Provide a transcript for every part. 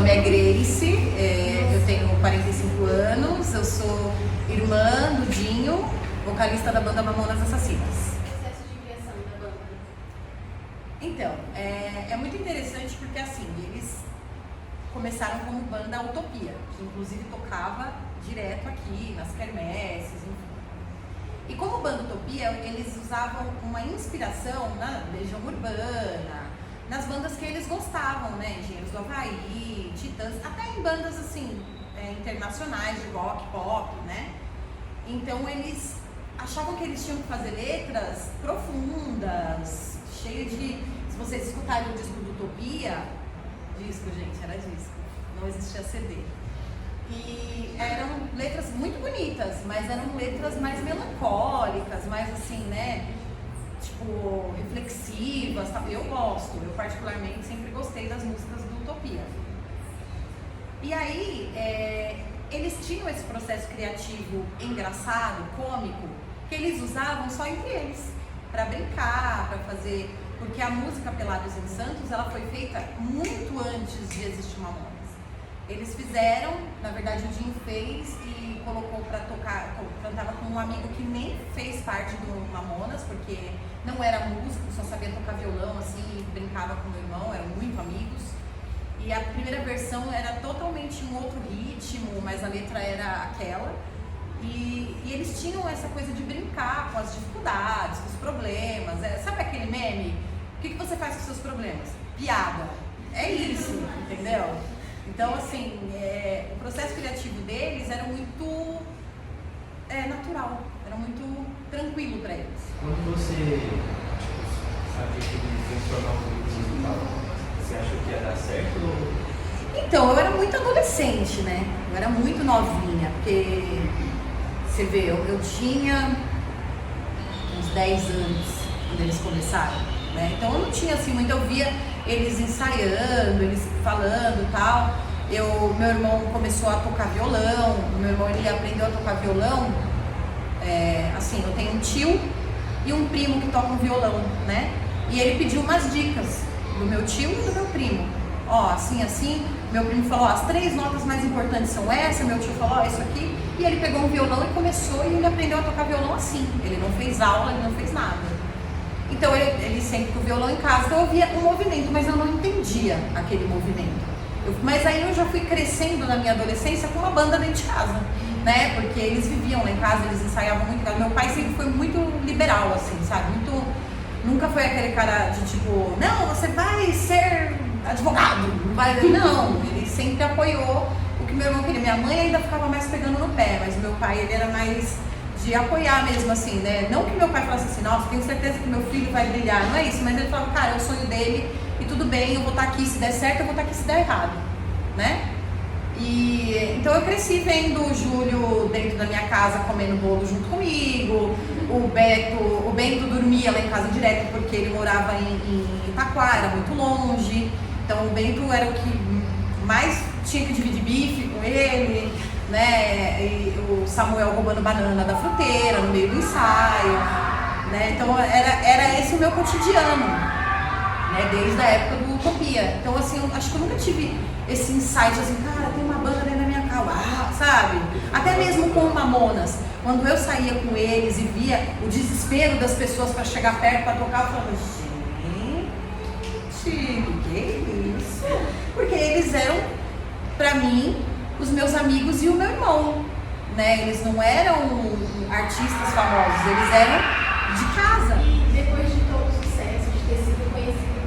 nome é Grace, eu tenho 45 anos, eu sou irmã do Dinho, vocalista da banda Mamonas Assassinas. Processo de criação da banda. Então, é muito interessante porque assim, eles começaram como banda Utopia, que inclusive tocava direto aqui, nas quermesses, enfim. E como banda Utopia, eles usavam uma inspiração na Legião Urbana, nas bandas que eles gostavam, né? Engenheiros do Havaí, Titãs, até em bandas assim, internacionais de rock, pop, né? Então eles achavam que eles tinham que fazer letras profundas, cheias de... Se vocês escutarem o disco do Utopia, gente, era disco, não existia CD. E eram letras muito bonitas, mas eram letras mais melancólicas, mais assim, né? Tipo, reflexivas, tá? Eu eu particularmente sempre gostei das músicas do Utopia. E aí, eles tinham esse processo criativo engraçado, cômico, que eles usavam só entre eles, para brincar, para fazer... Porque a música Pelados em Santos, ela foi feita muito antes de existir Mamonas. Eles fizeram, na verdade o Dinho fez e colocou para tocar, cantava com um amigo que nem fez parte do Mamonas, porque não era músico, só sabia tocar violão, assim, e brincava com meu irmão, eram muito amigos. E a primeira versão era totalmente um outro ritmo, mas a letra era aquela. E eles tinham essa coisa de brincar com as dificuldades, com os problemas. Sabe aquele meme? O que você faz com seus problemas? Piada. É isso, entendeu? Então, assim, o processo criativo deles era muito natural, era muito tranquilo para eles. Quando você sabia que eles iam se tornar um grupo musical, você achou que ia dar certo? Então, eu era muito adolescente, né? Eu era muito novinha, porque você vê, eu tinha uns 10 anos quando eles começaram, né? Então eu não tinha assim muito, eu via eles ensaiando, eles falando e tal. Meu irmão começou a tocar violão, meu irmão ele aprendeu a tocar violão, assim, eu tenho um tio e um primo que tocam violão, né? E ele pediu umas dicas do meu tio e do meu primo. Ó, assim, meu primo falou, ó, as 3 notas mais importantes são essa, meu tio falou, ó, isso aqui. E ele pegou um violão e começou, e ele aprendeu a tocar violão assim. Ele não fez aula, ele não fez nada. Então ele sempre com o violão em casa, então eu via um movimento, mas eu não entendia aquele movimento. Mas aí eu já fui crescendo na minha adolescência com uma banda dentro de casa, né? Porque eles viviam lá em casa, eles ensaiavam muito em casa. Meu pai sempre foi muito liberal, assim, sabe? Nunca foi aquele cara de tipo, não, você vai ser advogado, não, ele sempre apoiou o que meu irmão queria. Minha mãe ainda ficava mais pegando no pé, mas meu pai, ele era mais de apoiar mesmo, assim, né? Não que meu pai falasse assim, nossa, tenho certeza que meu filho vai brilhar, não é isso, mas ele falava, cara, é o sonho dele e tudo bem, eu vou estar aqui se der certo, eu vou estar aqui se der errado, né? E então eu cresci vendo o Júlio dentro da minha casa comendo bolo junto comigo, o Bento dormia lá em casa direto porque ele morava em Itaquá, era muito longe, então o Bento era o que mais tinha que dividir bife com ele, né? E o Samuel roubando banana da fruteira no meio do ensaio, né? Então era esse o meu cotidiano, né? Desde a época do Utopia. Então assim, eu acho que eu nunca tive esse insight assim, cara, tem uma banda dentro da minha casa, sabe? Até mesmo com o Mamonas, quando eu saía com eles e via o desespero das pessoas para chegar perto, para tocar, eu falava, gente, que é isso? Porque eles eram, pra mim, os meus amigos e o meu irmão, né? Eles não eram artistas famosos, eles eram de casa. E depois de todo o sucesso, de ter sido conhecido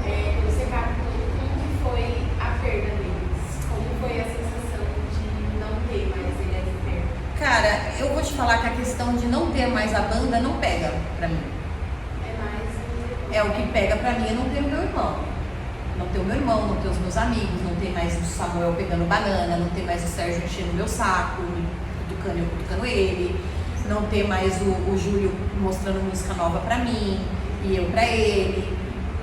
pelo Secaco, como que foi a perda deles? Como foi a sensação de não ter mais eles de perto? Cara, eu vou te falar que a questão de não ter mais a banda não pega pra mim. O que pega pra mim é não ter o meu irmão. Não ter o meu irmão, não ter os meus amigos, não ter mais o Samuel pegando banana, não ter mais o Sérgio enchendo o meu saco, me cutucando, eu cutucando ele, não ter mais o Júlio mostrando música nova pra mim e eu pra ele.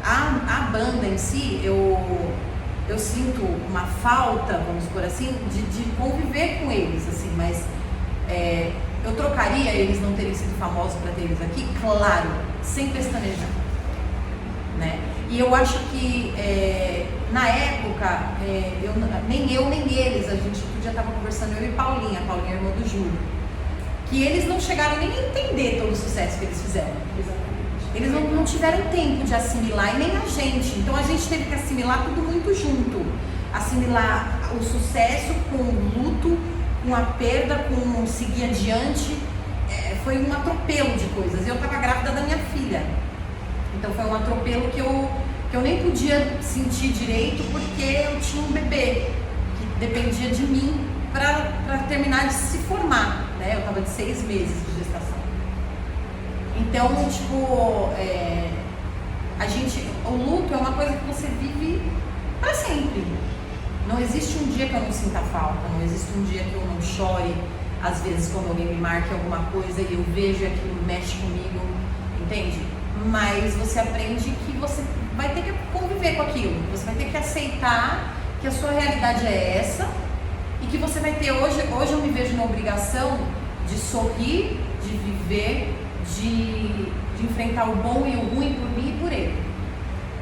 A banda em si, eu sinto uma falta, vamos por assim, de conviver com eles, assim, mas eu trocaria eles não terem sido famosos pra ter eles aqui? Claro, sem pestanejar. né? E eu acho que na época, nem eu nem eles, a gente já estava conversando, eu e Paulinha, a Paulinha é irmã do Júlio, que eles não chegaram nem a entender todo o sucesso que eles fizeram. Exatamente. Eles não tiveram tempo de assimilar, e nem a gente. Então a gente teve que assimilar tudo muito junto. Assimilar o sucesso com o luto, com a perda, com seguir adiante. Foi um atropelo de coisas. Eu estava grávida da minha filha. Então foi um atropelo que eu nem podia sentir direito, porque eu tinha um bebê que dependia de mim para terminar de se formar, né? Eu estava de 6 meses de gestação. Então, tipo, o luto é uma coisa que você vive para sempre. Não existe um dia que eu não sinta falta, não existe um dia que eu não chore, às vezes quando alguém me marca alguma coisa e eu vejo aquilo mexe comigo, entende? Mas você aprende que você vai ter que conviver com aquilo, você vai ter que aceitar que a sua realidade é essa e que você vai ter hoje eu me vejo na obrigação de sorrir, de viver, de enfrentar o bom e o ruim por mim e por ele.